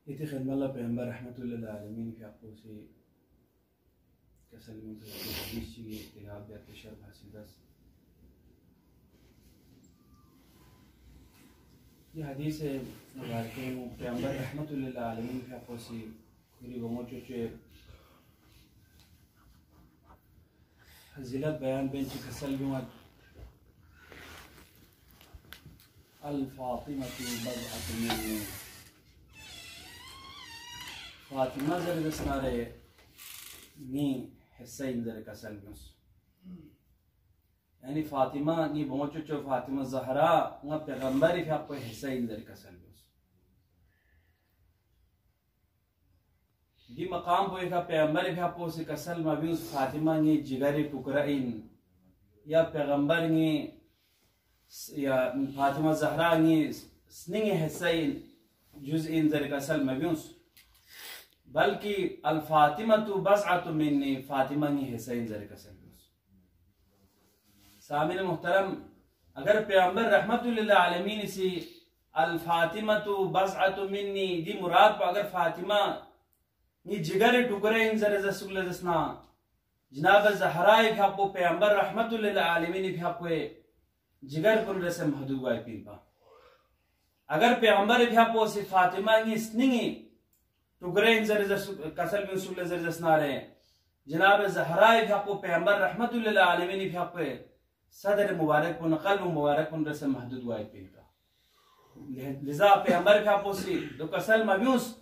इति खिदमत पैगंबर रहमतुल्लिल आलमीन के आपको से कसल में हदीस की इलाहा बेत शर्फ हासिल बस ये हदीस है मुबारक पैगंबर रहमतुल्लिल आलमीन के आपको से पूरी गमोचो चे हज़िलत बयान बेंच कसल में अल फातिमतु बज़अतु मिन्नी फातिमा जर स्नारे नी हिस्सा इंदर कसल में यानी फातिमा नी पहुंचो चो फातिमा ज़हरा ना पैगंबर ही आपको हिस्सा इंदर कसल में दी मकाम को एक पैगंबर ही आपको से कसल में भी उस फातिमा नी जिगरी टुकड़ा इन या पैगंबर नी या फातिमा ज़हरा नी स्निंग हिस्सा इन जुज़ इंदर कसल में भी उस बल्कि अल फातिमतु बज़अतु मिन्नी फातिमा नी हिस्सा इंदर कसल सामिन मुहतरम अगर पैगंबर रहमतुल्लिल आलमीन से अल फातिमतु बज़अतु मिन्नी दी मुराद पर अगर फातिमा नी जिगर टुकड़े इंदर रसूल जसना जनाब ज़हरा भी आपको पैगंबर रहमतुल्लिल आलमीन भी आपको जिगर पर रसे महदूद वाई पीपा अगर पैगंबर भी आपको से फातिमा नी स्निंगी टुकड़े इंजर कसल में रसूल जसना रहे जनाब ज़हरा भी आपको पैगंबर रहमतुल्लिल आलमीन भी आपको सदर मुबारक पुन कल्ब मुबारक पुन रसे महदूद वाई पीपा लिजा पैगंबर भी आपको से दो कसल मब्यूस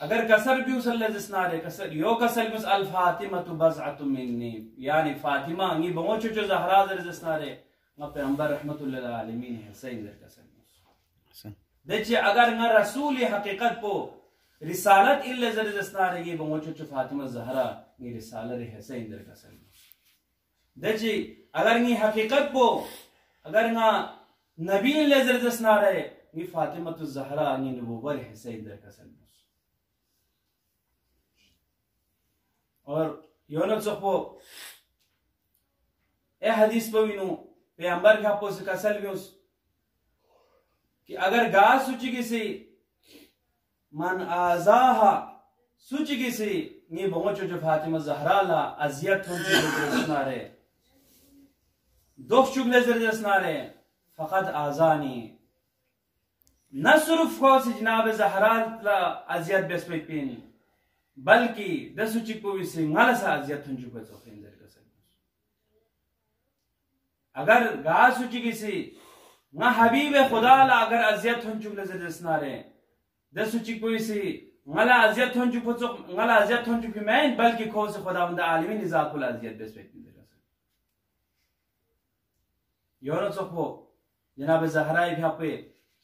अगर कसर भी उसल्ले जसना रहे कसर यो कसल में अल फातिमतु बज़अतु मिन्नी यानी फातिमा नी बमोचो जो ज़हरा जसना रहे पैगंबर रहमतुल्लिल आलमीन है सही जर कसल देखिए अगर न रसूल हकीकत को रिसालत इल्ले जर जसना रही बमोचो चो फातिमा ज़हरा नी रिसालत है सही जर कसल देखिए अगर नी हकीकत को अगर न नबी इल्ले जर जसना रहे नी फातिमा तो ज़हरा नी नबूवत है सही जर कसल और योनत सको ए हदीस पविनु पैगंबर का आपको से कसल में उस कि अगर गा सूची किसी मन आजाहा सूची किसी नी बहुचो जो फातिमा ज़हरा ला अजियत हो जसना रहे दोख चुगले जसना रहे फकत आजानी न सिर्फ को से जनाब ज़हरा ला अजियत बेस्पेट पीनी बल्कि दसुची को से ngala अजियत हो चुका तो इंदर कसल अगर गा सूची किसी ना हबीब खुदा ला अगर अजियत हो चुगले जसना रहे दसुची को से ngala अजियत हो चुको तो ngala अजियत हो चुकी मैं बल्कि को से खुदावंद आलमीन ज़ाकुल अजियत बेस्पेट इंदर कसल योनो सको जनाब ज़हरा भी आपे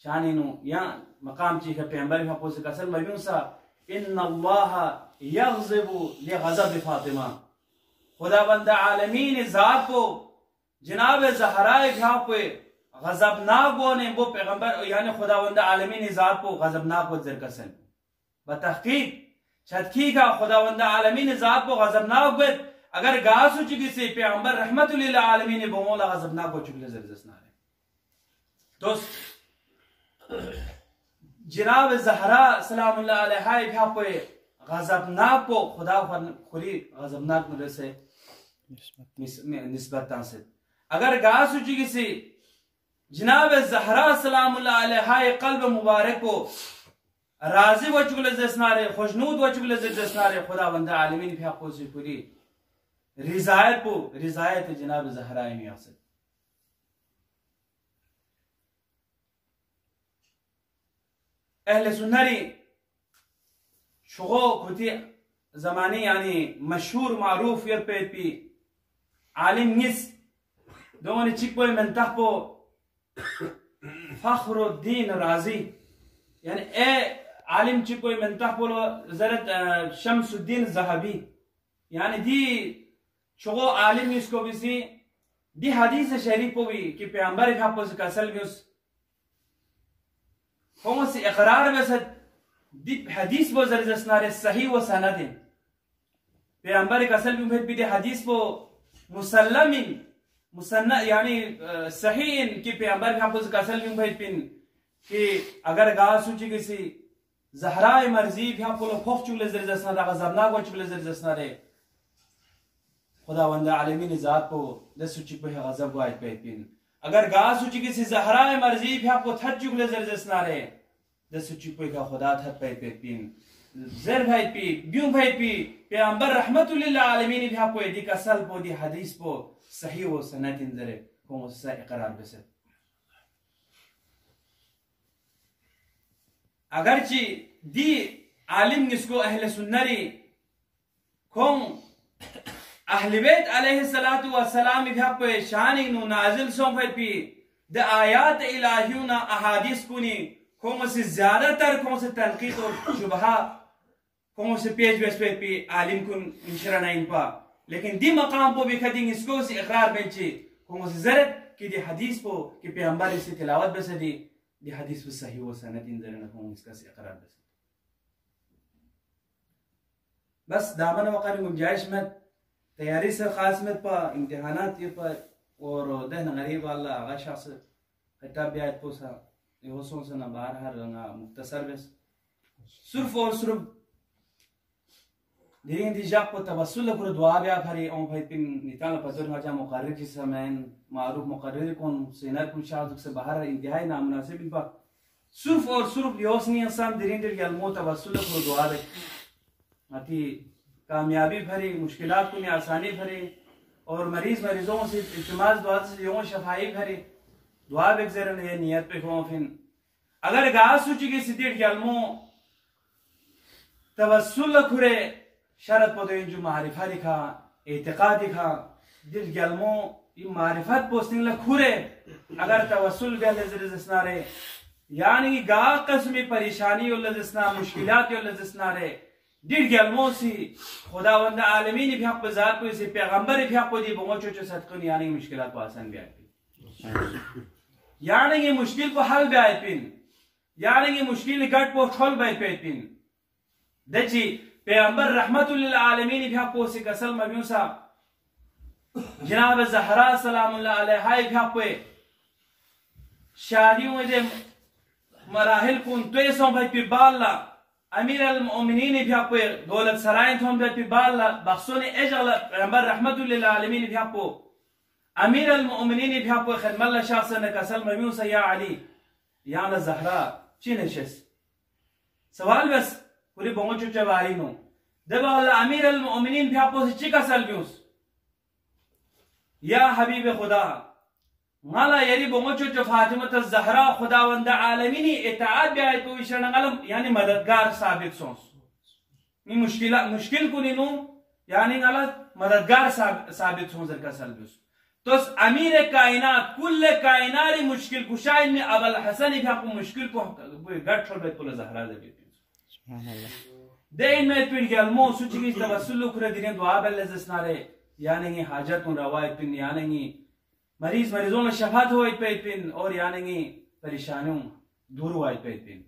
शानिनु या मकाम ची है पैगंबर भी आपो से कसल मबियुसा इन्नल्लाह यग़ज़िबु लिग़ज़ब फातिमा खुदावंद आलमीन ज़ात को जनाब ज़हरा भी आपे गज़बनाक बोने वो पैगंबर यानी खुदावंद आलमीन ज़ात को गज़बनाक वो जर कसल बतहकीक छतकी का खुदावंद आलमीन ज़ात को गज़बनाक बद अगर गासु चुकी से पैगंबर रहमतुल्लिल आलमीन बमौला गज़बनाक को चुकले जर जसना है दोस्त जनाब ज़हरा सलामुल्लाह अलैहा भी आपको गज़बनाक को खुदा खुरी गज़बनाक में से निस्बत से अगर गासु चुकी से जनाब ज़हरा सलामुल्लाह अलैहा क़ल्ब मुबारक को राज़ी व चुगले जसना रहे खुशनूद व चुगले जसना रहे खुदावंद आलमीन भी आपको से पूरी रिजायत जनाब ज़हरा में आसद अहले सुन्नरी शुगो खुती ज़मानी यानी मशहूर मारूफ यर पेट पी आलिम निस दोनी चिकबोय मंतखबो फखरुद्दीन राजी यानी ए आलिम चिकबोय मंतखबो ज़रत शम्सुद्दीन ज़हबी यानी दी शुगो आलिम इसको बिसी दी हदीस शरीफ भी कि पैगंबर का पोस कसल में उस कौन से इकरार में से दी हदीस वो जरजसनारे सही व सनद पैगंबर का कसल में भी दी हदीस वो मुसल्लमिन मुसन्ना यानी सही कि पैगंबर का पोस कसल में भी पिन कि अगर गा सूची किसी ज़हरा मर्जी भी आप लोग खोफ चुले जरजसना दा ज़बना को चुले जरजसना रे खुदावंद आलमीन ज़ात को दस सूची पे गज़ब वाइट पे पिन अगर गा सूची किसी ज़हरा मर्जी भी आपको थट चुले जरजसना रे दस सूची पे का खुदा थट पे पिन जर भाई पी ब्यूं भाई पी पैगंबर रहमतुल्लिल आलमीन भी आपको यदि कसल पो दी हदीस पो सही वो सनद इंजरे को सा इकरार बसे अगरची दी आलिम निस्को अहले सुन्नरी खों अहले बैत अलैहिस्सलातु वस्सलाम भी शानी नु नाजिल सोंफे पी द आयात इलाहियुना अहादीस कुनी खों से ज्यादातर खों से तनकीद और शुबहा खों से पेज बेस पे पी आलिम कुन इंशरा इन पा लेकिन दी मकाम पो भी खदी निस्को से इकरार बेची खों से जरत कि दी हदीस पो कि पैगंबर से तिलावत बस दी दी हदीस सही वो सनद इन जरन को इसका से इकरार बस दामन वक़ार गुंजाइश में तैयारी से खास में पर इम्तिहानात ये पर और दहन गरीब वाला आगा शख्स खिताब भी आयत पोसा ये हो सोच ना बाहर हर रंगा मुख्तसर बस सिर्फ और सिर्फ धीरे धीरे जाप को तवस्सुल कर दुआ भी आखरी और भाई पिन निकाल पजर मजा मुकर्रिर जिस समय मारूफ मुकर्रिर कौन सेना कुछ शायद से बाहर इंतहाई नामुनासिब इन पर सिर्फ और सिर्फ योसनी इंसान धीरे धीरे गलमो तवस्सुल कर दुआ दे अति कामयाबी भरी मुश्किलात को आसानी भरी और मरीजों से इल्तिमास दुआ से यों शफाई भरी दुआ बेगजर ने नियत पे को फिन अगर गास सूची की सिद्दीक गलमो तवस्सुल खुरे शरत पदो जो मारिफा लिखा एतिकाद लिखा दिल गलमो ये मारिफत पोस्टिंग लखुरे अगर तवस्सुल बे लजरसना रे यानी गा कसमी परेशानी और लजसना मुश्किलात और लजसना रे दिल गलमो सी खुदावंद आलमीन भी हक ज़ात को इसे पैगंबर भी हक को दी बंगो चोचो सदकन यानी मुश्किलात को आसान भी आती यानी ये मुश्किल को हल भी आए पिन यानी ये मुश्किल गट को ठोल बाई पे पिन देखी पैगंबर रहमतुल्लिल आलमीन भी आपको से कसल मब्यूसा जनाब ज़हरा सलामुल्लाह अलैहा भी आपको शादियों में जे मराहिल कुन तो सो भाई पिबाला अमीर अल मोमिनीन भी आपको दौलत सराय थोम भाई पिबाला बख्सोने एजल पैगंबर रहमतुल्लिल आलमीन भी आपको अमीर अल मोमिनीन भी आपको खिदमत शख्स ने कसल मब्यूसा या अली या न ज़हरा चिनशस सवाल बस पूरी बोंगो चुच्चा वाली नो जब अल्लाह अमीर अल मोमिनीन भी आपको से चिका सलब्यूस या हबीब खुदा माला यरी बोंगो चुच्चा फातिमा त ज़हरा खुदावंद आलमीन इताअत भी आए तो इशरण अलम यानी मददगार साबित सोस नी मुश्किल को नीनो यानी गलत मददगार साबित सोस का सलब्यूस तो अमीर कायनात कुल कायनारी मुश्किल कुशाइन में अबुल हसन भी आपको मुश्किल को गट छोड़ बेत को ज़हरा दे देन में पिन गलमो सुची की तवस्सुल करे दिन दुआ बल्ले जसनारे यानी हाजत उन रवायत पिन यानी मरीजों में शफात हो पे पिन और यानी परेशानियों दूर हुआ पे पिन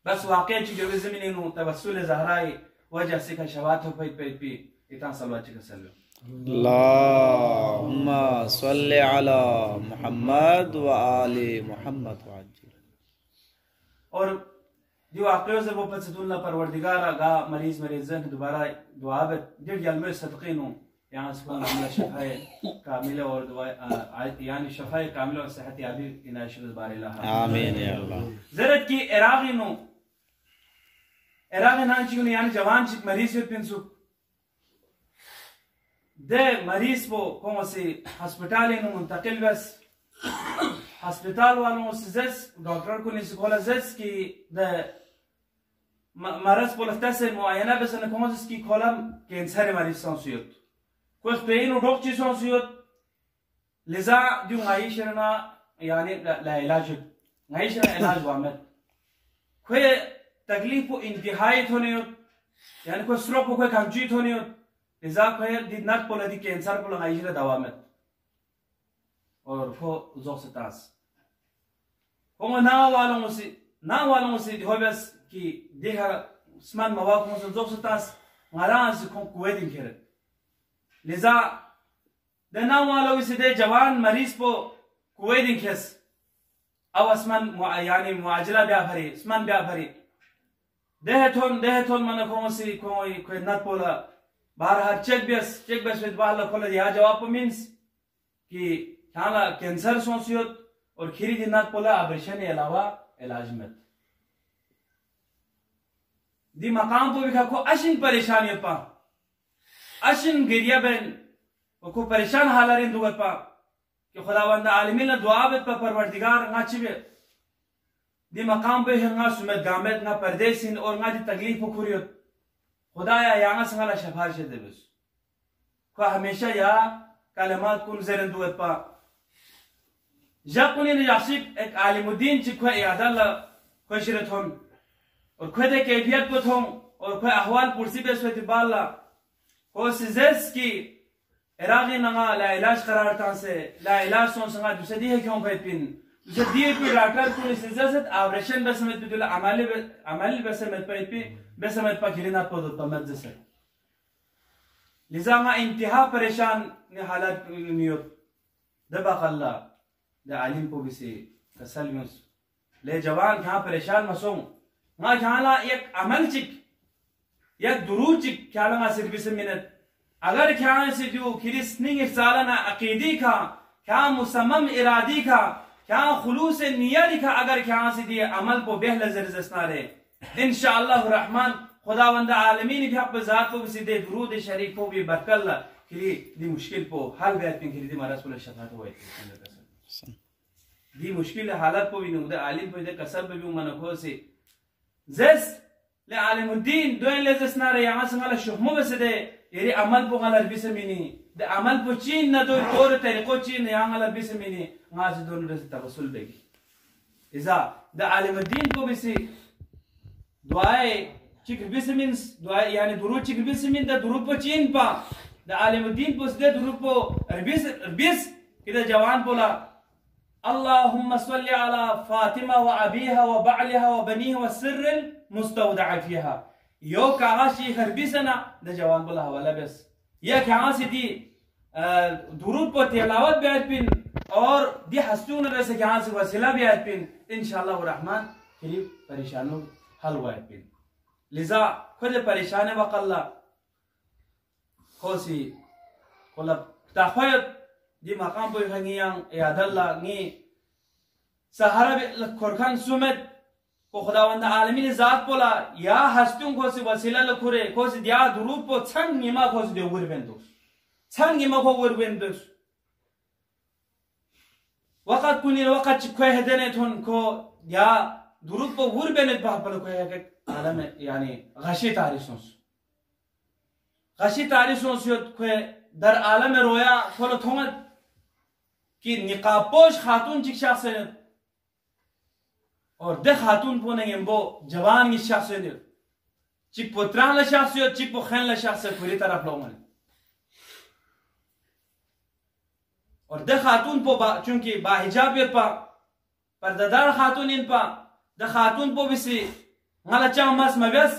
बस वाकई ची जो ज़मीन नु तवस्सुल ज़हराई वजह से का शफात हो पे पी इतना सलवात का सल्लल्लाहु अल्लाहुम्मा सल्ली अला मुहम्मद व आले मुहम्मद और जो आखिर से वो पछतुल्ला परवरदिगार गा मरीजन दोबारा दुआ बे दिल जलमे सदकीनो यहाँ सुबह हमला शफाए कामिल और दुआ यानी शफाए कामिल और सेहत याबी इनायत बारिला आमीन या अल्लाह जरत की इराक़ी नान चिकन यानी जवान चिक मरीज पिंसु दे मरीज को कौन से अस्पताल इन मुंतकिल बस अस्पताल वालों से जस डॉक्टर को नहीं सिखोला जस की द मरज पोलस्ता से मुआयना बस न कौन से की कॉलम कैंसर मरीज सांसियत कुछ पेन उठोक चीज सांसियत लिजा जो आइशरना यानी ला इलाज आइशरना इलाज वामत कोई तकलीफ को इंतहाई होने यानी कोई स्ट्रोक को कोई कंजीत होने लिजा कोई दिनक पोला दी कैंसर पोला आइशर दवा में और को zoxetas como na walong si hobes ki deha sman mawak mo zoxetas ngaraz ko kuedin kere liza de na walong si de jawan maris po kuedin kes awasman yani muajila bya bhari sman bya bhari deheton mana ko si ko nat pola bahar har check bes with bala kola ya jawab means कि हाला cancer सोसियत और खीरी दिनात पोला operation के अलावा इलाज मत दी मकाम को भी को अशिन परेशानी पा अशिन गिरिया बन को परेशान हालारिन दुगत पा कि खुदावंद आलमीन ने दुआ बत पर परवरदिगार ngachibe दी मकाम पे nga सुमेत गामेत nga परदेसिन और nga दी तकलीफ खुरियत खुदाया यांगा संगला शफारिश दे बस को हमेशा या कलमात कुन जरन दुगत पा जब उन्हें यासिक एक आलिमुद्दीन चिखवा यादल्ला खुशरत हों और खुदे कैफियत को थों और खुद अहवाल पुरसी बेसवती बाला को सिजेस की इराक़ी नंगा ला इलाज करार तांसे ला इलाज सों संगा दूसरे दिए क्यों बैठीन दूसरे दिए पे डॉक्टर को सिजेस ऑपरेशन बेसमेत पे दूल्हा अमाली बेसमेत पे बेसमेत पा गिरना पड़ो तमत जैसे लिज़ा मा इंतहा परेशान ने हालत नियो दबा कल्ला दा आलिम को भी से तसल्युस ले जवान यहाँ परेशान मसों ना यहाँ ला एक अमल चिक एक दुरूद चिक क्या लगा सिर्फ इस मिनट अगर क्या से जो खिरिस्निंग इफ्सालना अकीदी का क्या मुसम्मम इरादी का क्या खुलूस नियत का अगर क्या से दिए अमल को बेहल जरजस्ना रे इंशाअल्लाह रहमान खुदावंद आलमीन भी आप ज़ात को भी सीधे दुरूद शरीफ को भी बरकल्ला कि दी मुश्किल को हल बैठ में खरीदी महाराज को शफात हुए दी मुश्किल हालत को भी नहीं उधर आलिम को इधर कसब भी उमन को से जैस ले आलिमुद्दीन दो ले जैस ना रे यहाँ से गला शुहमो बस दे ये अमल को गला भी से मिनी दे अमल को चीन न दो तोर तेरे को चीन यहाँ गला भी से मिनी वहाँ से दोनों रस तवसुल बेगी इज़ा दे आलिमुद्दीन को भी से दुआए चिक भी से मीन्स दुआए यानी दुरूद चिक भी से मीन दे दुरूद को चीन पा दे आलिमुद्दीन को से दुरूद को रबिस किधर जवान बोला अल्लाहुम्मा सल्ली अला फातिमा व अबीहा व बअलिहा व बनीहा व सिर्रिल मुस्तौदअ फीहा यो कहा शेख हरबी सना द जवान बोला हवाला बस ये कहां से दी दुरूद पर तिलावत बैत पिन और दी हस्तून रसे कहां से वसीला बैत पिन इंशाअल्लाह रहमान फिर परेशानों हल बैत पिन लिजा खुद परेशान वकल्ला खोसी कोला तखयत दी मकाम पर खंगियांग यादल्ला नी सहारा खोरखान सुमेत को खुदावंद आलमीन जात पोला या हस्तुं को से वसीला लखुरे को से दिया दुरूद पो छन निमा को से देवर बेंदो छन निमा को वर बेंदो वक़्त कुनी वक़्त चिखवे हदने थोन को या दुरूद पो वर बेनेत बापल को है के आलम यानी गशी तारिसों से को दर आलम रोया खोलो थोंग कि निकाबपोश खातून चिक शख्स और दे खातून पो नहीं वो जवान की शख्स चिक पुत्रान ल शख्स चिक पो खैन ल शख्स पूरी तरफ लोग और दे खातून पो चूंकि बाहिजाब पा पर्दादार खातून इन पा दे खातून पो भी सी ngala chang mas mabes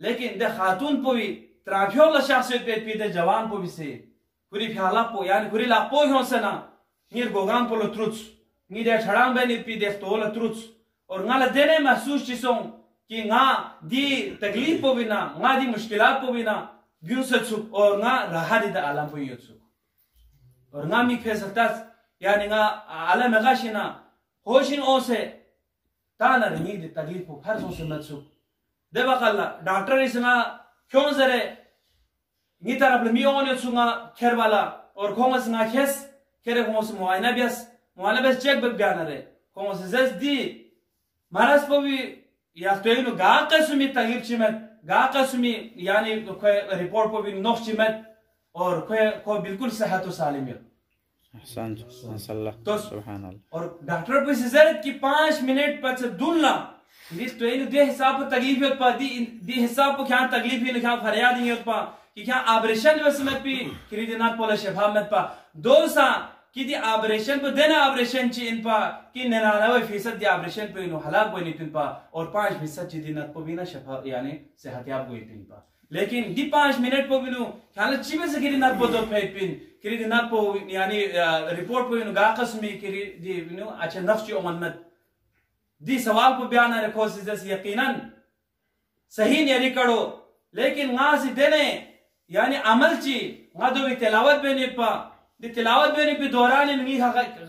लेकिन दे खातून पो भी त्राफियो ल शख्स पे पीते जवान पो भी से पूरी फ्याला पो यानी पूरी ला पो हो सना नीर गोगान पोलो ट्रुच नी दे छड़ांग बे नी पी दे तोला ट्रुच और ngala देने महसूस चिसों कि nga दी तकलीफ पो भी ना nga दी मुश्किलात पो भी ना ब्यूसु और nga राहत दी आलम पो युसु और nga मी फेसतास यानी nga आलम गाशिना होशिन ओसे ताना रही दी तकलीफ पो फर्ज से मत्सु दे बकल्ला डॉक्टर इसना क्यों जरे नी तरफ मी ओने सुंगा खेरवाला और खोंगस nga खेस खेरे खोंगस मुआयना बेस चेक बक बयान रे खोंगस जस दी महाराज पो भी या तो इन गा कसमी तकलीफ चिमत गा कसमी यानी कोई रिपोर्ट पो भी नोख चिमत और कोई बिल्कुल सेहत और सालिम है तो सुभान अल्लाह और डॉक्टर पे जरूरत की 5 मिनट पर दुलना लिस्ट तो इन दे हिसाब तकलीफ पर दी हिसाब को क्या तकलीफ ही क्या फरियाद नहीं होता कि क्या ऑपरेशन में समय पे खरीदना पोला शफा मत पा दो सा कि दी ऑपरेशन पे देना ऑपरेशन ची इन पा कि 99% दी ऑपरेशन पे नो हलाक बनी पिन पा और 5% ची दी नत को बिना शफा यानी सेहतयाब गोई पिन पा लेकिन दी 5 मिनट पे बिनु ख्याल चिबे से गिरी नत दो पे पिन किरी दी नत पो यानी रिपोर्ट पे नो गाकस में किरी दी बिनु अच्छा नफ्स ची उमन्नत दी सवाल को बयान रखो से यकीनन सही नहीं करो लेकिन ना से देने यानी अमल ची ना दो भी तिलावत बेने पा दी तिलावत बेने पे दौरान नहीं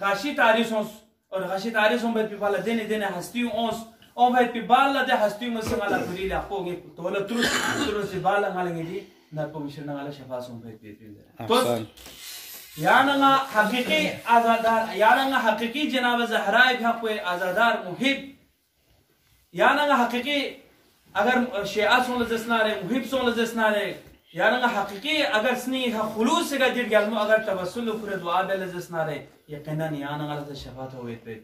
गाशी तारीसों और गाशी तारीसों पे पाला देने देने हस्तियों ओस ओ भाई पे बाल दे हस्तियों में से वाला पूरी लाखों के तोला तुरु से बाल ngalange di ना को मिशन ngala शफा सों पे तो याना हकीकी आजादार याना हकीकी जनाब ज़हरा हक पे आजादार मुहिब याना हकीकी अगर शिया सों लजसना रे मुहिब सों लजसना रे याना हकीकी अगर स्नी खुलूस से का दिल गलमो अगर तवस्सुल करे दुआ दे लजसना रे यकीनन याना गलत शफात होवे पे